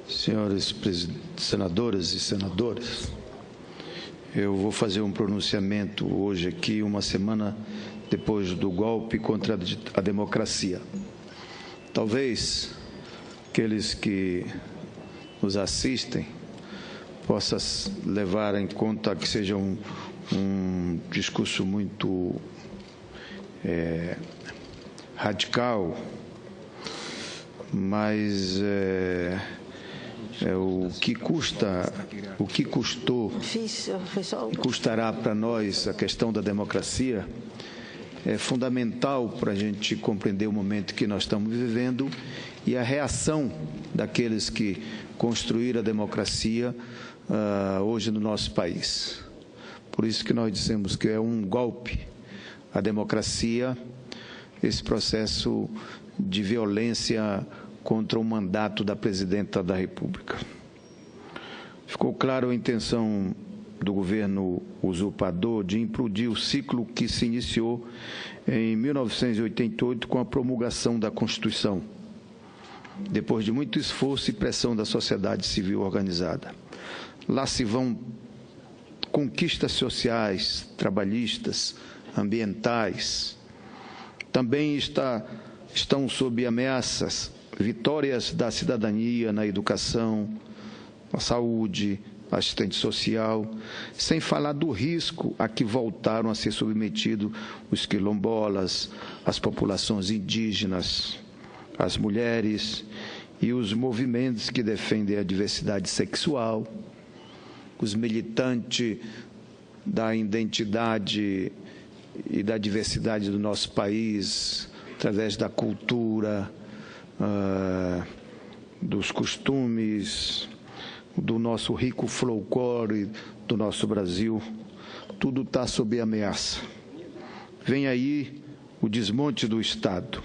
Senhores senadoras e senadores, eu vou fazer um pronunciamento hoje aqui, uma semana depois do golpe contra a democracia. Talvez aqueles que nos assistem possam levar em conta que seja um discurso muito radical, mas o que custou e custará para nós a questão da democracia é fundamental para a gente compreender o momento que nós estamos vivendo e a reação daqueles que construíram a democracia hoje no nosso país. Por isso que nós dissemos que é um golpe a democracia, esse processo de violência contra o mandato da Presidenta da República. Ficou claro a intenção do governo usurpador de implodir o ciclo que se iniciou em 1988 com a promulgação da Constituição, depois de muito esforço e pressão da sociedade civil organizada. Lá se vão conquistas sociais, trabalhistas, ambientais. Também estão sob ameaças vitórias da cidadania na educação, na saúde, assistente social, sem falar do risco a que voltaram a ser submetidos os quilombolas, as populações indígenas, as mulheres e os movimentos que defendem a diversidade sexual, os militantes da identidade e da diversidade do nosso país, através da cultura, dos costumes, do nosso rico folclore do nosso Brasil, tudo está sob ameaça. Vem aí o desmonte do Estado,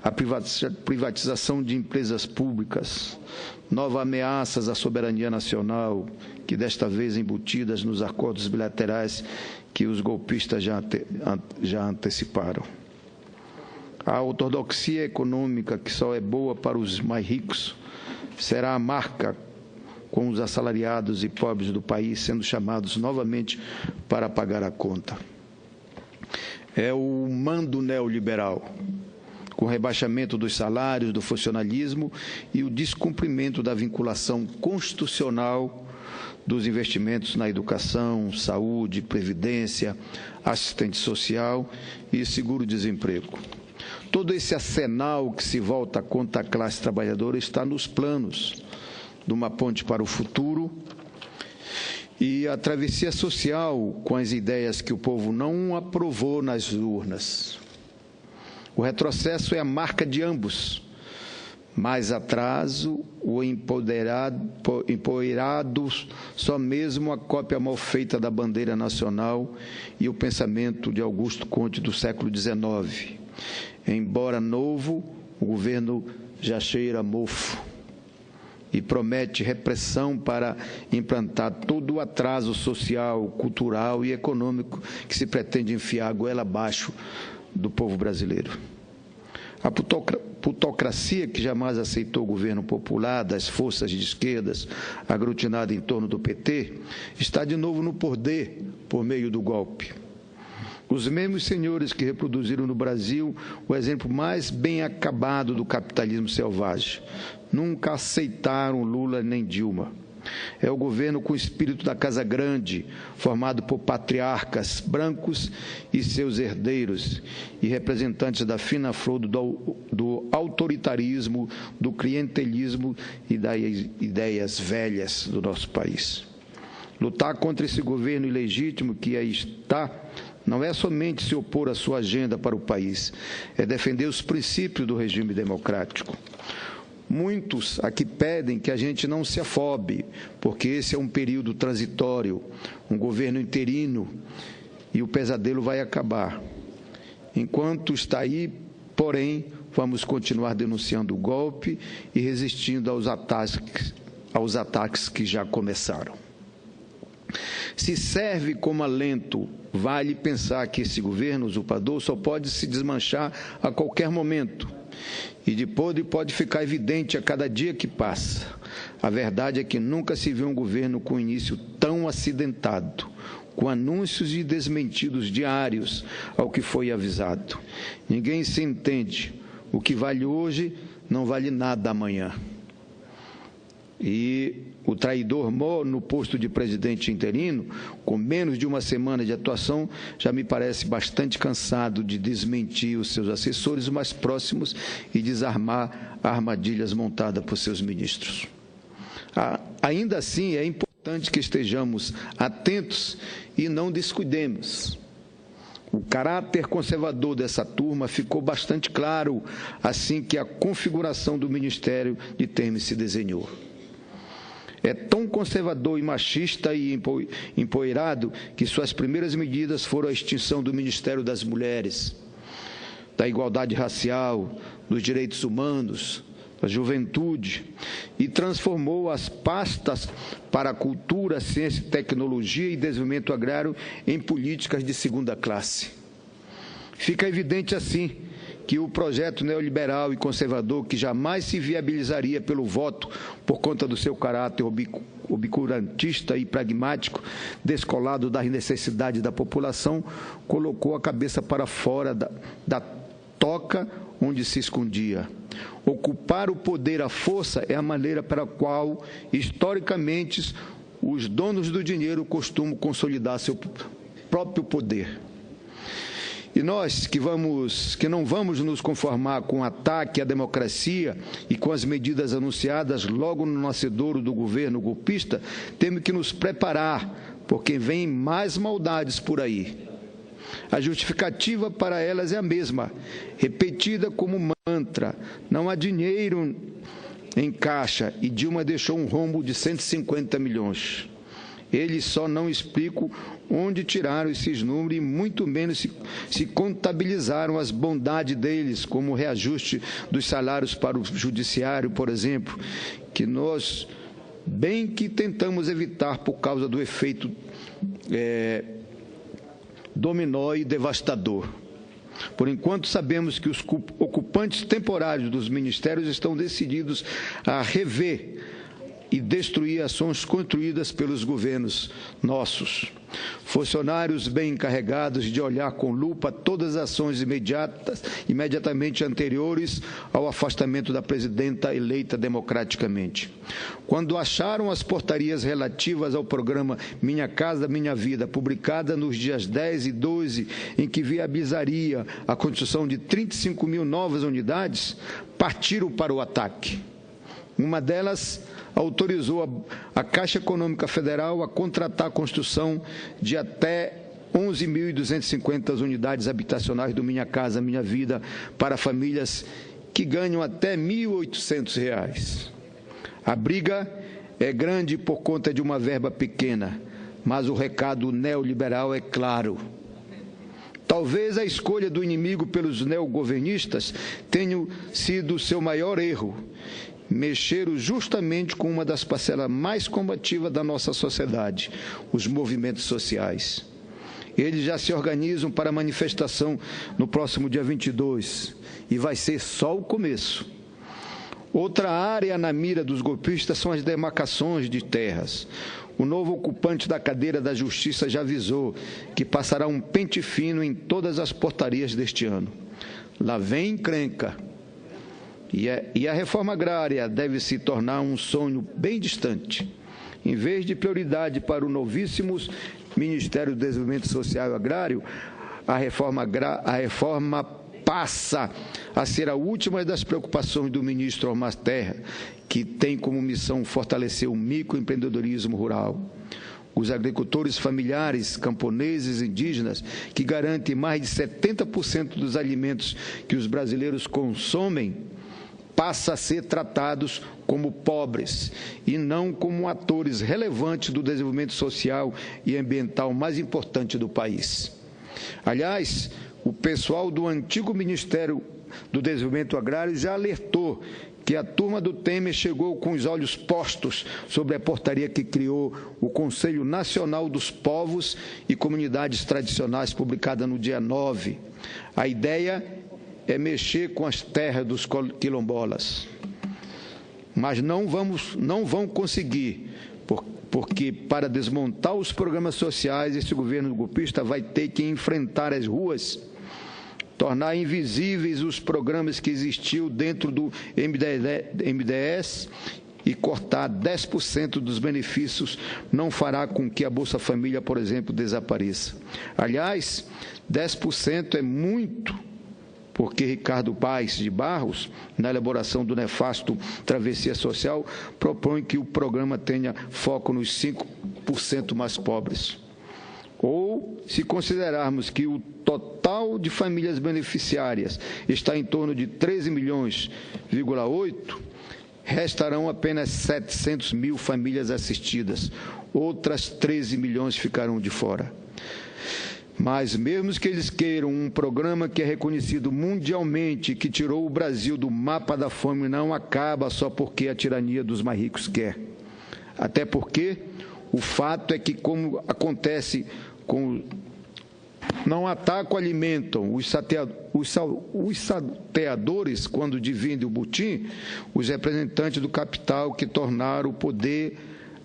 a privatização de empresas públicas, novas ameaças à soberania nacional, que desta vez embutidas nos acordos bilaterais que os golpistas já anteciparam. A ortodoxia econômica, que só é boa para os mais ricos, será a marca com os assalariados e pobres do país sendo chamados novamente para pagar a conta. É o mando neoliberal, com o rebaixamento dos salários, do funcionalismo e o descumprimento da vinculação constitucional dos investimentos na educação, saúde, previdência, assistente social e seguro-desemprego. Todo esse arsenal que se volta contra a classe trabalhadora está nos planos de uma ponte para o futuro e a travessia social com as ideias que o povo não aprovou nas urnas. O retrocesso é a marca de ambos. Mais atraso, o empoeirado, só mesmo a cópia mal feita da bandeira nacional e o pensamento de Augusto Conte do século XIX. Embora novo, o governo já cheira mofo e promete repressão para implantar todo o atraso social, cultural e econômico que se pretende enfiar a goela abaixo do povo brasileiro. A plutocracia, que jamais aceitou o governo popular das forças de esquerdas aglutinada em torno do PT, está de novo no poder por meio do golpe. Os mesmos senhores que reproduziram no Brasil o exemplo mais bem acabado do capitalismo selvagem nunca aceitaram Lula nem Dilma. É o governo com o espírito da Casa Grande, formado por patriarcas brancos e seus herdeiros, e representantes da fina flor do autoritarismo, do clientelismo e das ideias velhas do nosso país. Lutar contra esse governo ilegítimo que aí está não é somente se opor à sua agenda para o país, é defender os princípios do regime democrático. Muitos aqui pedem que a gente não se afobe, porque esse é um período transitório, um governo interino, e o pesadelo vai acabar. Enquanto está aí, porém, vamos continuar denunciando o golpe e resistindo aos ataques que já começaram. Se serve como alento, vale pensar que esse governo usurpador só pode se desmanchar a qualquer momento E depois pode ficar evidente a cada dia que passa. A verdade é que nunca se viu um governo com início tão acidentado, com anúncios e desmentidos diários ao que foi avisado. Ninguém se entende. O que vale hoje não vale nada amanhã. E o traidor Moro, no posto de presidente interino, com menos de uma semana de atuação, já me parece bastante cansado de desmentir os seus assessores mais próximos e desarmar armadilhas montadas por seus ministros. Ainda assim, é importante que estejamos atentos e não descuidemos. O caráter conservador dessa turma ficou bastante claro assim que a configuração do Ministério de Temer se desenhou. É tão conservador e machista e empoeirado que suas primeiras medidas foram a extinção do Ministério das Mulheres, da Igualdade Racial, dos Direitos Humanos, da Juventude, e transformou as pastas para a cultura, ciência, tecnologia e desenvolvimento agrário em políticas de segunda classe. Fica evidente assim que o projeto neoliberal e conservador, que jamais se viabilizaria pelo voto por conta do seu caráter obscurantista e pragmático, descolado das necessidades da população, colocou a cabeça para fora da toca onde se escondia. Ocupar o poder à força é a maneira para a qual, historicamente, os donos do dinheiro costumam consolidar seu próprio poder. E nós que não vamos nos conformar com o ataque à democracia e com as medidas anunciadas logo no nascedouro do governo golpista, temos que nos preparar, porque vem mais maldades por aí. A justificativa para elas é a mesma, repetida como mantra: não há dinheiro em caixa e Dilma deixou um rombo de 150 milhões. Eles só não explicam onde tiraram esses números e muito menos se contabilizaram as bondades deles, como o reajuste dos salários para o judiciário, por exemplo, que nós bem que tentamos evitar por causa do efeito dominó e devastador. Por enquanto, sabemos que os ocupantes temporários dos ministérios estão decididos a rever e destruir ações construídas pelos governos nossos. Funcionários bem encarregados de olhar com lupa todas as ações imediatamente anteriores ao afastamento da presidenta eleita democraticamente. Quando acharam as portarias relativas ao programa Minha Casa Minha Vida, publicada nos dias 10 e 12, em que viabilizaria a construção de 35 mil novas unidades, partiram para o ataque. Uma delas autorizou a Caixa Econômica Federal a contratar a construção de até 11.250 unidades habitacionais do Minha Casa Minha Vida para famílias que ganham até R$ 1.800. A briga é grande por conta de uma verba pequena, mas o recado neoliberal é claro. Talvez a escolha do inimigo pelos neogovernistas tenha sido o seu maior erro. Mexeram justamente com uma das parcelas mais combativas da nossa sociedade, os movimentos sociais. Eles já se organizam para a manifestação no próximo dia 22, e vai ser só o começo. Outra área na mira dos golpistas são as demarcações de terras. O novo ocupante da cadeira da Justiça já avisou que passará um pente fino em todas as portarias deste ano. Lá vem encrenca. E a reforma agrária deve se tornar um sonho bem distante. Em vez de prioridade para o novíssimo Ministério do Desenvolvimento Social e Agrário, a reforma passa a ser a última das preocupações do ministro Omar Terra, que tem como missão fortalecer o microempreendedorismo rural. Os agricultores familiares, camponeses e indígenas, que garantem mais de 70% dos alimentos que os brasileiros consomem, passa a ser tratados como pobres e não como atores relevantes do desenvolvimento social e ambiental mais importante do país. Aliás, o pessoal do antigo Ministério do Desenvolvimento Agrário já alertou que a turma do Temer chegou com os olhos postos sobre a portaria que criou o Conselho Nacional dos Povos e Comunidades Tradicionais, publicada no dia 9. A ideia é mexer com as terras dos quilombolas. Mas não vão conseguir, porque para desmontar os programas sociais, esse governo golpista vai ter que enfrentar as ruas, tornar invisíveis os programas que existiam dentro do MDS e cortar 10% dos benefícios não fará com que a Bolsa Família, por exemplo, desapareça. Aliás, 10% é muito, porque Ricardo Paes de Barros, na elaboração do nefasto Travessia Social, propõe que o programa tenha foco nos 5% mais pobres. Ou, se considerarmos que o total de famílias beneficiárias está em torno de 13,8 milhões, restarão apenas 700 mil famílias assistidas. Outras 13 milhões ficarão de fora. Mas, mesmo que eles queiram um programa que é reconhecido mundialmente, que tirou o Brasil do mapa da fome, não acaba só porque a tirania dos mais ricos quer. Até porque o fato é que, como acontece com... Não atacam, alimentam os salteadores, quando dividem o butim, os representantes do capital que tornaram o poder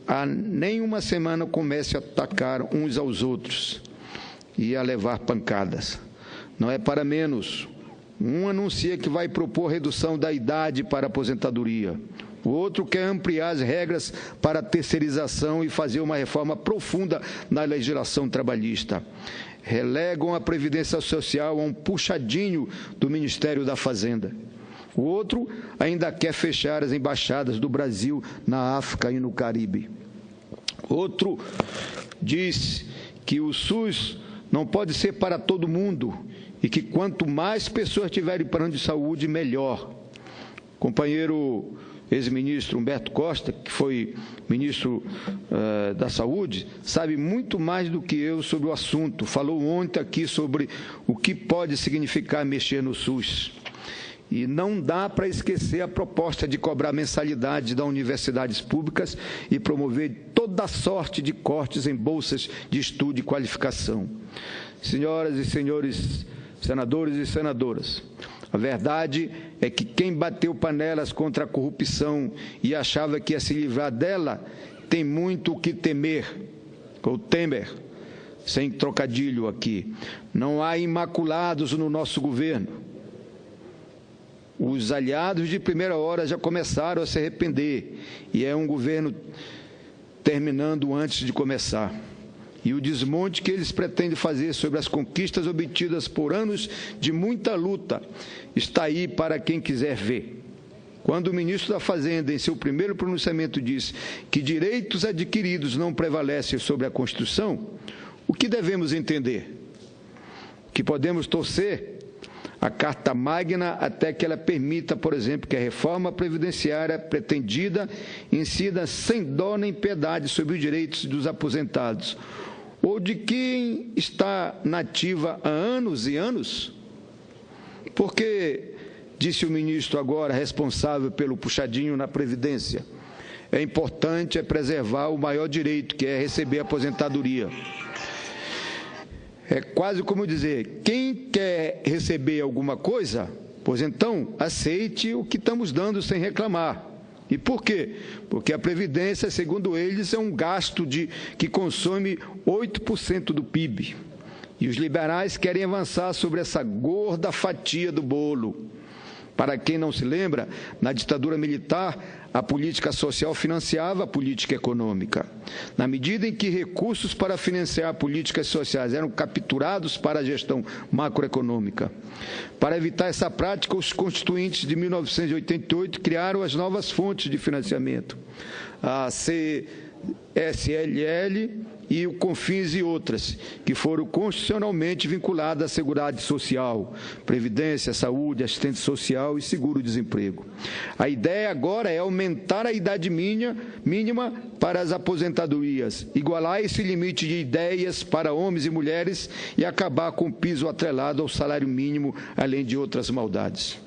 a nem uma semana comece a atacar uns aos outros e a levar pancadas. Não é para menos. Um anuncia que vai propor redução da idade para a aposentadoria. O outro quer ampliar as regras para a terceirização e fazer uma reforma profunda na legislação trabalhista. Relegam a Previdência Social a um puxadinho do Ministério da Fazenda. O outro ainda quer fechar as embaixadas do Brasil na África e no Caribe. Outro diz que o SUS não pode ser para todo mundo e que quanto mais pessoas tiverem plano de saúde, melhor. Companheiro ex-ministro Humberto Costa, que foi ministro da Saúde, sabe muito mais do que eu sobre o assunto. Falou ontem aqui sobre o que pode significar mexer no SUS. E não dá para esquecer a proposta de cobrar mensalidade das universidades públicas e promover toda sorte de cortes em bolsas de estudo e qualificação. Senhoras e senhores senadores e senadoras, a verdade é que quem bateu panelas contra a corrupção e achava que ia se livrar dela, tem muito o que temer, ou temer, sem trocadilho aqui. Não há imaculados no nosso governo. Os aliados de primeira hora já começaram a se arrepender, e é um governo terminando antes de começar. E o desmonte que eles pretendem fazer sobre as conquistas obtidas por anos de muita luta está aí para quem quiser ver. Quando o ministro da Fazenda, em seu primeiro pronunciamento, disse que direitos adquiridos não prevalecem sobre a Constituição, o que devemos entender? Que podemos torcer a Carta Magna até que ela permita, por exemplo, que a reforma previdenciária pretendida incida sem dó nem piedade sobre os direitos dos aposentados, ou de quem está na ativa há anos e anos? Porque, disse o ministro agora responsável pelo puxadinho na Previdência, é importante preservar o maior direito, que é receber a aposentadoria. É quase como dizer, quem quer receber alguma coisa, pois então aceite o que estamos dando sem reclamar. E por quê? Porque a Previdência, segundo eles, é um gasto que consome 8% do PIB. E os liberais querem avançar sobre essa gorda fatia do bolo. Para quem não se lembra, na ditadura militar, a política social financiava a política econômica. Na medida em que recursos para financiar políticas sociais eram capturados para a gestão macroeconômica. Para evitar essa prática, os constituintes de 1988 criaram as novas fontes de financiamento, a CSLL e o CONFINS e outras, que foram constitucionalmente vinculadas à Seguridade Social, Previdência, Saúde, Assistência Social e Seguro-Desemprego. A ideia agora é aumentar a idade mínima para as aposentadorias, igualar esse limite de ideias para homens e mulheres e acabar com o piso atrelado ao salário mínimo, além de outras maldades.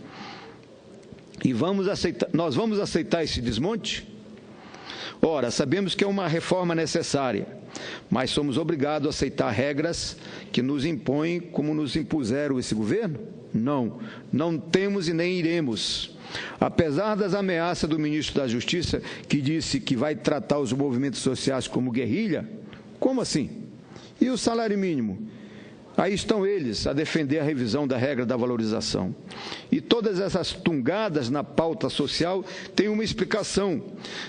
E nós vamos aceitar esse desmonte? Ora, sabemos que é uma reforma necessária, mas somos obrigados a aceitar regras que nos impõem como nos impuseram esse governo? Não, não temos e nem iremos. Apesar das ameaças do ministro da Justiça, que disse que vai tratar os movimentos sociais como guerrilha, como assim? E o salário mínimo? Aí estão eles a defender a revisão da regra da valorização. E todas essas tungadas na pauta social têm uma explicação.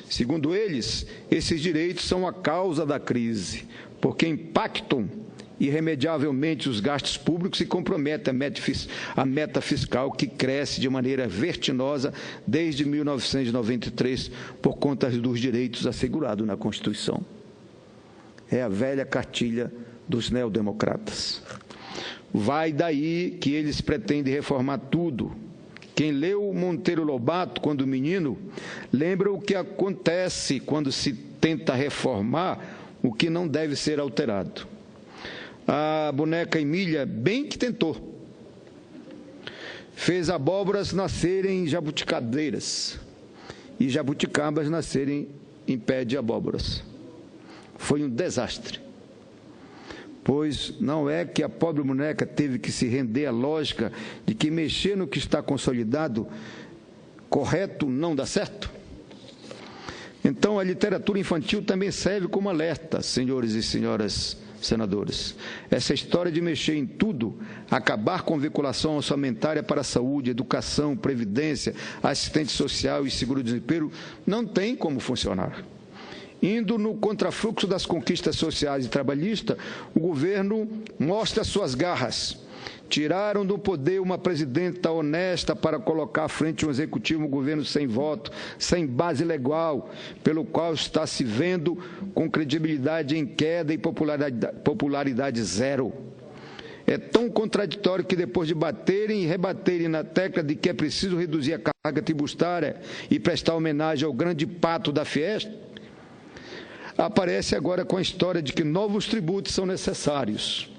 Segundo eles, esses direitos são a causa da crise, porque impactam irremediavelmente os gastos públicos e comprometem a meta fiscal que cresce de maneira vertiginosa desde 1993 por conta dos direitos assegurados na Constituição. É a velha cartilha dos neodemocratas. Vai daí que eles pretendem reformar tudo. Quem leu Monteiro Lobato quando menino, lembra o que acontece quando se tenta reformar o que não deve ser alterado. A boneca Emília bem que tentou. Fez abóboras nascerem em jabuticabeiras e jabuticabas nascerem em pé de abóboras. Foi um desastre. Pois não é que a pobre boneca teve que se render à lógica de que mexer no que está consolidado, correto, não dá certo? Então, a literatura infantil também serve como alerta, senhores e senhoras senadores. Essa história de mexer em tudo, acabar com vinculação orçamentária para a saúde, educação, previdência, assistente social e seguro-desemprego, não tem como funcionar. Indo no contrafluxo das conquistas sociais e trabalhistas, o governo mostra suas garras. Tiraram do poder uma presidenta honesta para colocar à frente um executivo, um governo sem voto, sem base legal, pelo qual está se vendo com credibilidade em queda e popularidade zero. É tão contraditório que depois de baterem e rebaterem na tecla de que é preciso reduzir a carga tributária e prestar homenagem ao grande pato da Fiesp, aparece agora com a história de que novos tributos são necessários.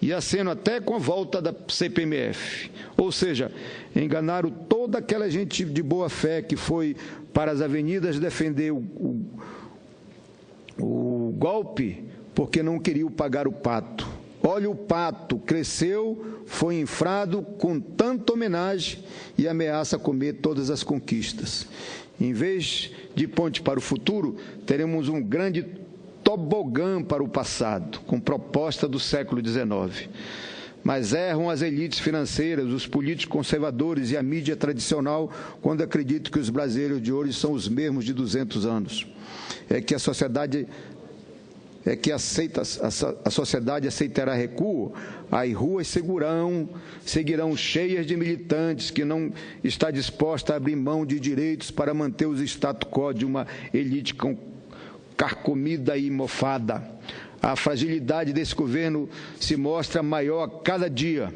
E aceno até com a volta da CPMF. Ou seja, enganaram toda aquela gente de boa fé que foi para as avenidas defender o golpe porque não queriam pagar o pato. Olha, o pato cresceu, foi infrado com tanta homenagem e ameaça comer todas as conquistas. Em vez de ponte para o futuro, teremos um grande tobogã para o passado, com proposta do século XIX. Mas erram as elites financeiras, os políticos conservadores e a mídia tradicional quando acreditam que os brasileiros de hoje são os mesmos de 200 anos. A sociedade aceitará recuo, as ruas seguirão cheias de militantes que não está disposta a abrir mão de direitos para manter os status quo de uma elite carcomida e mofada. A fragilidade desse governo se mostra maior a cada dia.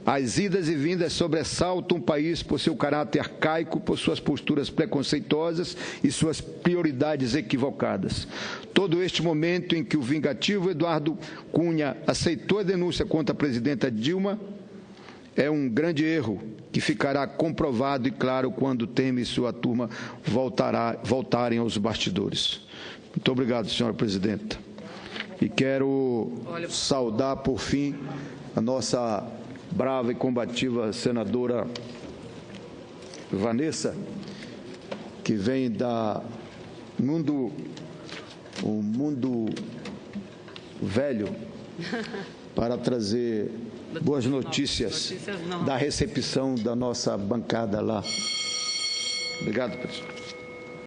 As idas e vindas sobressaltam o país por seu caráter arcaico, por suas posturas preconceituosas e suas prioridades equivocadas. Todo este momento em que o vingativo Eduardo Cunha aceitou a denúncia contra a presidenta Dilma é um grande erro que ficará comprovado e claro quando Temer e sua turma voltarem aos bastidores. Muito obrigado, senhora presidenta. E quero saudar, por fim, a nossa brava e combativa senadora Vanessa, que vem do mundo velho para trazer boas notícias da recepção da nossa bancada lá. Obrigado, presidente.